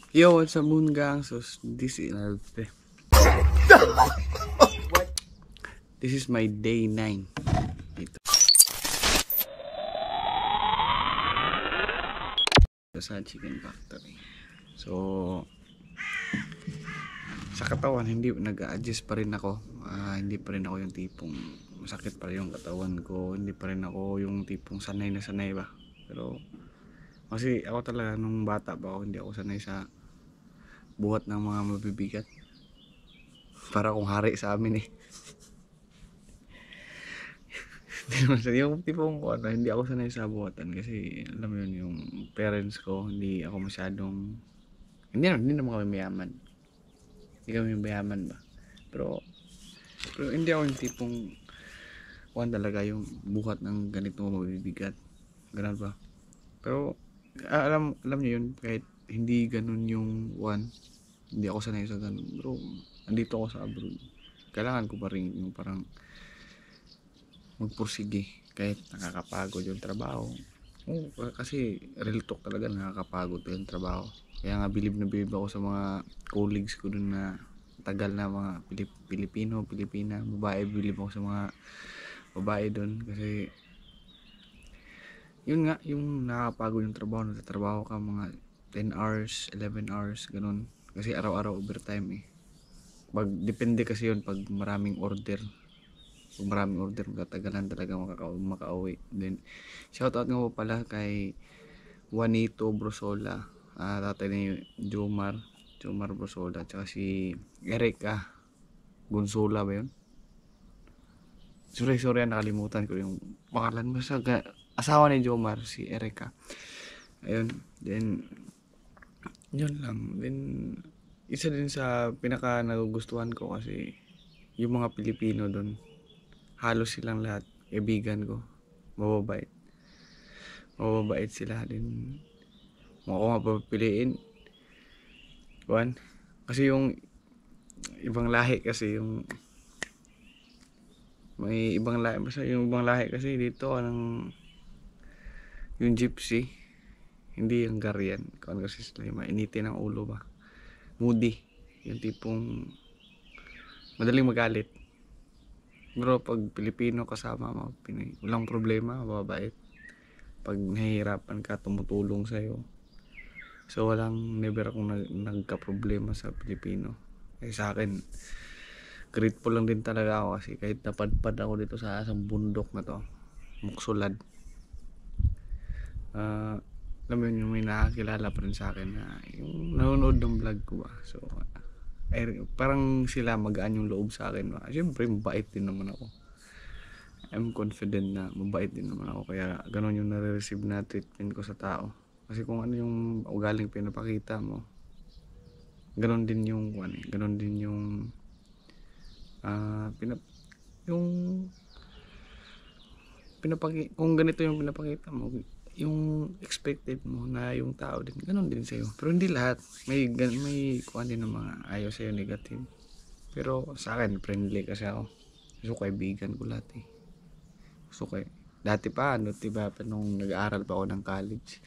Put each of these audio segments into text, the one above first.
Yo, what's up, Moon Gang? So, this is my day 9. Ito. Sa Chicken Factory. So, sa katawan, hindi nag-a-adjust pa rin ako. Hindi pa rin ako yung tipong masakit pa rin yung katawan ko. Hindi pa rin ako yung tipong sanay na sanay ba. Pero, kasi ako talaga nung bata pa ako, hindi ako sanay sa buhat ng mga mabibigat. Para akong hari sa amin eh. Yung tipong hindi ako sanay sa buhatan kasi alam mo yun, yung parents ko, hindi ako masyadong, hindi naman kami mayaman. Hindi kami mayaman ba. Pero hindi ako yung tipong talaga yung buhat ng ganito mabibigat. Ganun ba? Pero alam niyo yun, kahit hindi ganun yung hindi ako sanay sa ganun. Bro, andito ako sa abroad. Kailangan ko pa rin yung parang magpursige kahit nakakapagod yung trabaho. Kasi real talk talaga, nakakapagod yung trabaho. Kaya nga bilib na bilib ako sa mga colleagues ko dun na tagal na mga Pilipina, babae. Bilib ako sa mga babae dun kasi yun nga, yung nakakapagod yung trabaho. Nagtatrabaho ka mga 10 hours, 11 hours, ganun. Kasi araw-araw overtime eh. Depende kasi yun pag maraming order. Kung maraming order, matagalan talaga makauwi. Then, shoutout nga po pala kay Juanito Brosola, tatay ni Jomar Brosola, tsaka si Erica Gonzola ba yun? Sorry, nakalimutan ko yung pangalan mo sa asawa ni Jomar, si Erica. Ayun, then, yun lang. Then, isa din sa pinaka nagugustuhan ko kasi yung mga Pilipino doon, halos silang lahat kaibigan ko, mababait sila din. Kung ako mapapiliin, kasi yung ibang lahi kasi may ibang lahi, basta yung ibang lahi kasi dito yung gypsy, hindi yung Garian. Kung kasi sila yung mainitin ng ulo ba, moody, yung tipong madaling magalit. Pero pag Pilipino kasama mo, walang problema, mababait. Pag nahihirapan ka, tumutulong sa'yo. So never akong nagka-problema sa Pilipino. Sa akin, grateful lang din talaga ako kasi kahit napadpad ako dito sa bundok na to, Muksulad, alam mo yun, yung may nakakilala pa rin sa akin na yung nanonood ng vlog ko ba. So parang sila magaan yung loob sa akin ba. Siyempre mabait din naman ako. I'm confident na mabait din naman ako, kaya ganon yung nare-receive na treatment ko sa tao. Kasi kung ano yung ugaling pinapakita mo, ganon din yung ganon din yung yung kung ganito yung pinapakita mo, yung expected mo na yung tao din ganon din sa'yo. Pero hindi lahat, may kuha din ng mga ayaw sa'yo, negative. Pero sa akin friendly kasi ako. Gusto ko kaibigan ko lahat eh. Gusto ko dati pa diba, nung nag-aaral pa ako ng college,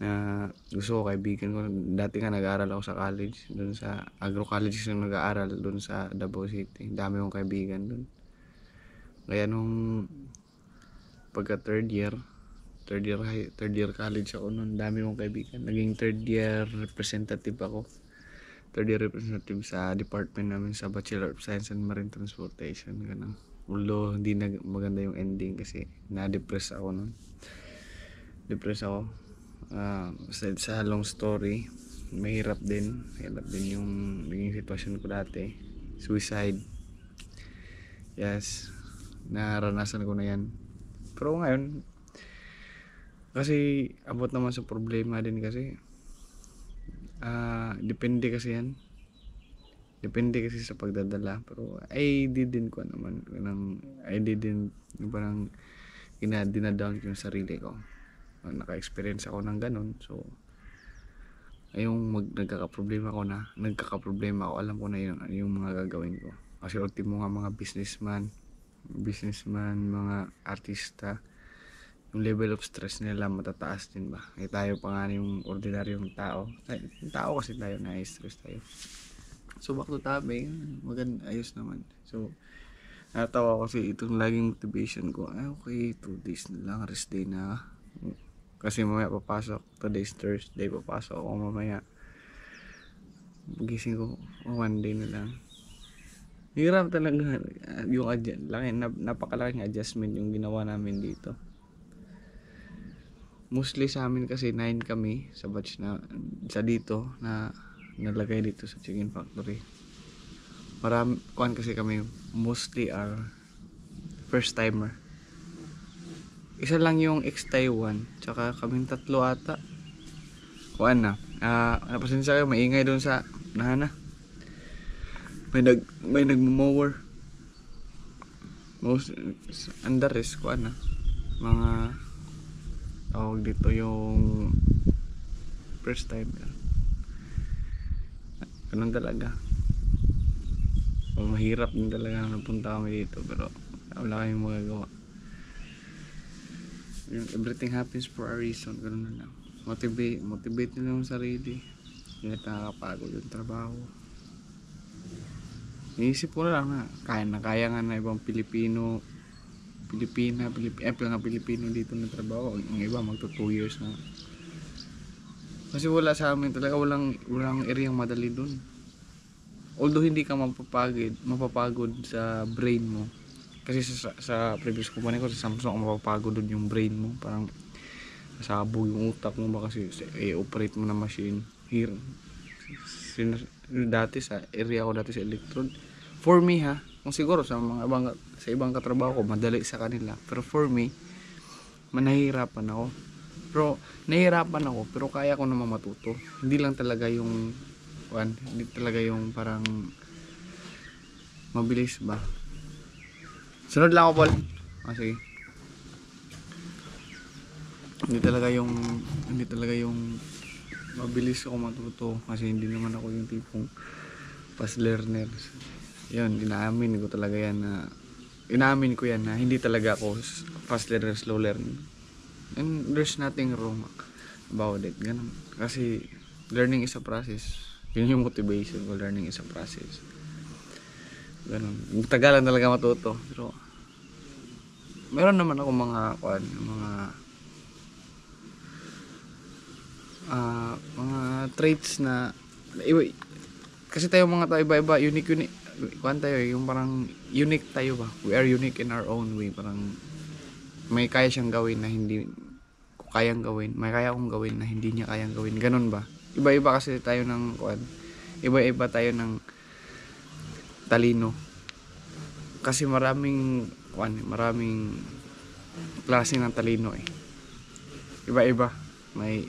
na gusto ko kaibigan ko. Dati nga nag-aaral ako sa college, doon sa Agro College yung nag-aaral doon sa Davao City. Dami kong kaibigan doon. Kaya nung pagka third year college ako noon, dami kong kaibigan. Naging third year representative sa department namin sa Bachelor of Science in Marine Transportation, ganun. Although hindi maganda yung ending kasi na-depress ako noon. Sa long story, mahirap din yung naging sitwasyon ko dati. Suicide, yes, naranasan ko na yan. Pero ngayon, kasi abot naman sa problema din kasi depende kasi sa pagdadala. Pero I didn't parang dinadown ko yung sarili ko. Naka-experience ako ng ganun. So nagkakaproblema ako, alam ko na yung mga gagawin ko. Kasi ultimo nga mga businessman, mga artista, yung level of stress nila matataas din ba. Eh tayo pa nga yung ordinaryong tao. Yung tao kasi tayo, na-stress tayo. So back to topic, ayos naman. So natawa ko kasi itong laging motivation ko. Ay okay, 2 days na lang, rest day na. Kasi mamaya papasok, today's Thursday, papasok ako mamaya. Gising ko, 1 day na lang. Hirap talaga yung napakalaking adjustment yung ginawa namin dito. Mostly sa amin kasi 9 kami sa batch na sa dito na nalagay dito sa chicken factory. Marami kasi kami mostly are first timer. Isa lang yung ex-Taiwan, tsaka kaming 3 ata. Kuan na. Napasensya kayo, maingay doon sa nahana. May nagmo-mower. Most andares kuan na. Mga tawag dito yung first timer. Ganun talaga. Mahirap din talaga napunta kami dito, pero wala kaming magagawa. Everything happens for a reason. Ganun na lang. Motivate nyo lang yung sarili. Hindi nakakapagod yung trabaho. Iisip ko na lang na kaya nga na ibang Pilipino dito na trabaho. Ang iba magto 2 years na. Kasi wala sa amin talaga, walang areang madali dun. Although hindi ka mapapagod sa brain mo. Kasi sa previous company ko sa Samsung, mapapagod dun yung brain mo. Parang nasabog yung utak mo ba kasi operate mo na machine. Here, dati sa area ko dati sa electrode. For me kung siguro sa ibang katrabaho ko madali sa kanila, pero for me nahihirapan ako. Pero kaya ko naman matuto. Hindi talaga yung parang mabilis ba. Sunod lang ako, Paul. Sige. Hindi talaga yung mabilis ako matuto kasi hindi naman ako yung tipong fast learner. Yun, inaamin ko yan na hindi talaga ako fast learner, slow learner. And there's nothing wrong about it. Ganun. Kasi learning is a process. Yun yung motivation ko, learning is a process. Ganun. Tagalan talaga matuto. Pero meron naman ako mga traits na iba, kasi tayo mga tao iba-iba, unique tayo, yung parang unique tayo ba, we are unique in our own way. Parang may kaya siyang gawin na hindi ko kayang gawin, may kaya akong gawin na hindi niya kayang gawin, ganun ba. Iba-iba kasi tayo ng iba-iba tayo ng talino kasi maraming klase ng talino iba-iba. May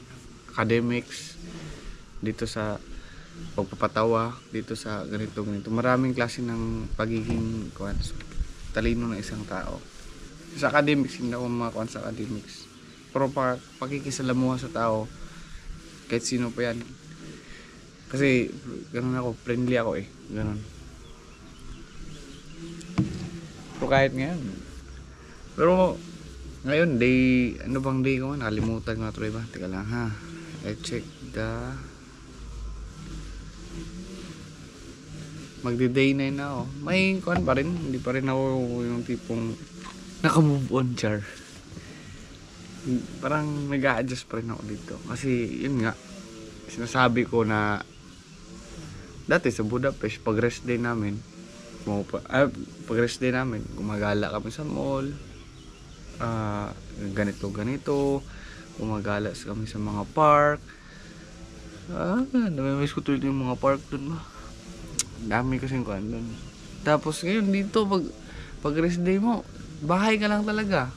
academics dito sa pagpapatawa, dito sa ganito. Maraming klase ng pagiging talino ng isang tao. Sa academics, hindi ako makakuan sa academics. Pero pakikisalamuha sa tao, kahit sino pa yan. Kasi ganun ako, friendly ako ganun. Pero kahit ngayon. Pero ngayon, ano bang day ko? Nakalimutan ko na tuloy ba? Teka lang I check magdi-day 9 na ako. May pa rin, hindi pa rin ako yung tipong naka-move on, char. Parang nag-a-adjust pa rin ako dito. Kasi yun nga, sinasabi ko na dati sa Budapest, pag rest day namin, gumagala kami sa mall, ganito, gumagala kami sa mga park. Namimiss ko tuloy yung mga park dun ba. Dami kasing kuan dun. Tapos ngayon dito, pag rest day mo, bahay ka lang talaga.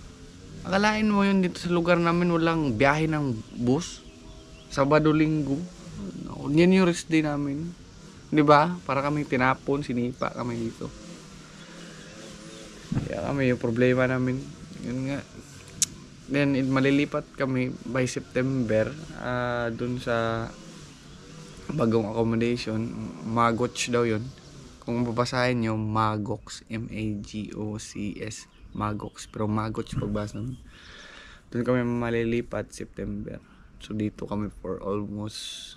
Akalain mo yun dito sa lugar namin walang biyahe ng bus, Sabado, Linggo. Yan yung rest day namin, di ba? Para kami tinapon, sinipa kami dito. Kaya kami yung problema namin yun nga. Then malilipat kami by September dun sa bagong accommodation. Magocs daw yun. Kung babasahin nyo, Magocs, Magocs, Magocs, pero Magocs pagbasa nun. Doon kami malilipat September. So dito kami for almost,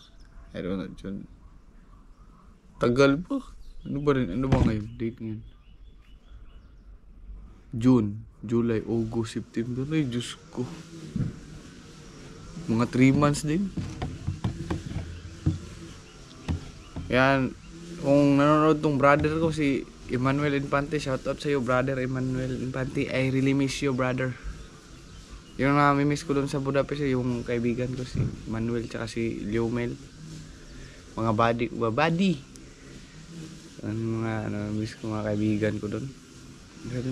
I don't know, June. Tagal pa. Ano ba ngayon? Date ngayon? June, July, August, September. Ay, Diyos ko. Mga 3 months din. Yan. Kung nanonood tong brother ko, si Emmanuel Infante, shoutout sa iyo, brother Emmanuel Infante. I really miss you, brother. Yung nami-miss ko doon sa Budapest, yung kaibigan ko, si Manuel, tsaka si Liomel. Mga buddy. Mga na-miss ko, mga kaibigan ko doon.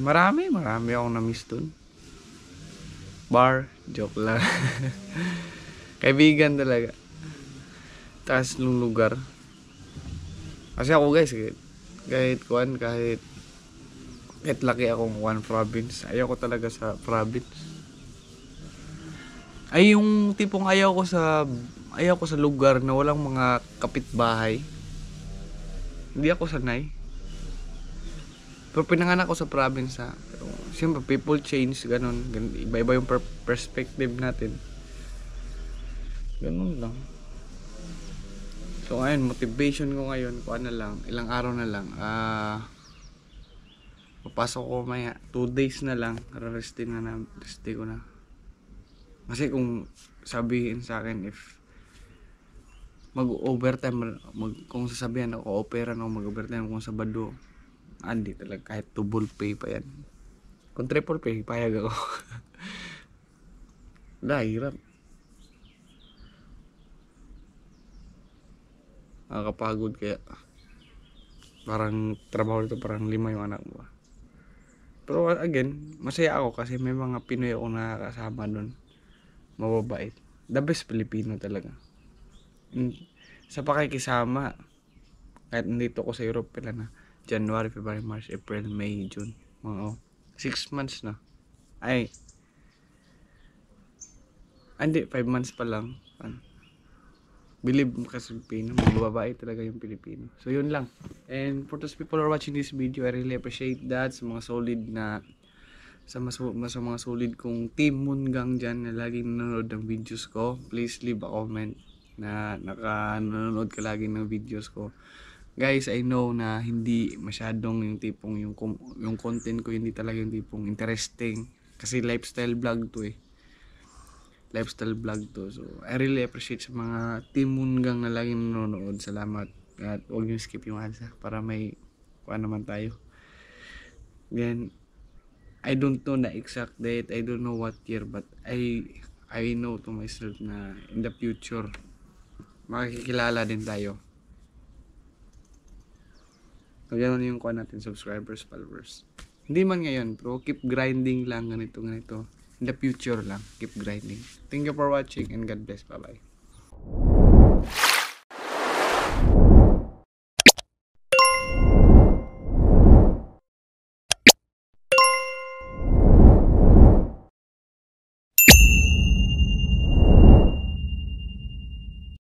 Marami akong na-miss doon. Bar, joke lang. Kaibigan talaga. Taas ng lugar. Kasi ako guys, kahit laki akong one province, ayaw ko talaga sa province. Ay yung tipong ayaw ko sa lugar na walang mga kapitbahay. Hindi ako sanay. Pero pinanganak ako sa province ha. Pero siyempre people change, ganun. Iba-iba yung perspective natin. Ganun lang. So ngayon, motivation ko ngayon, ilang araw na lang. Papasok ko maya, 2 days na lang, reste ko na. Kasi kung sabihin sa akin, if mag-overtime, kung sasabihan ako, operan ako mag-overtime kung Sabado, hindi talaga, kahit double pay pa yan. Kung triple pay, payag ako. Hirap. Nakakapagod kaya parang trabaho dito, parang 5 yung anak mo. Pero again, masaya ako kasi may mga Pinoy ako nakakasama doon. Mababait. The best Filipino talaga. Sa pakikisama, kahit nandito ako sa Europe, pila na January, February, March, April, May, June, mga 6 months na. Hindi, 5 months pa lang. Believe mo kasi Pilipino, mababae talaga yung Pilipino. So yun lang. And for those people who are watching this video, I really appreciate that. Sa mga solid mga solid kong team Mungang dyan na laging nanonood ng videos ko, please leave a comment na nanonood ka lagi ng videos ko. Guys, I know na hindi masyadong yung tipong yung content ko, hindi talaga yung tipong interesting kasi lifestyle vlog to. So I really appreciate sa mga team Mungang na laging nanonood. Salamat. At huwag nyo skip yung ads para may naman tayo. Then I don't know the exact date, I don't know what year, but I know to myself na in the future makikilala din tayo. So ganun yung natin, subscribers, followers. Hindi man ngayon, pero keep grinding lang, ganito. In the future lang, keep grinding. Thank you for watching and God bless. Bye bye.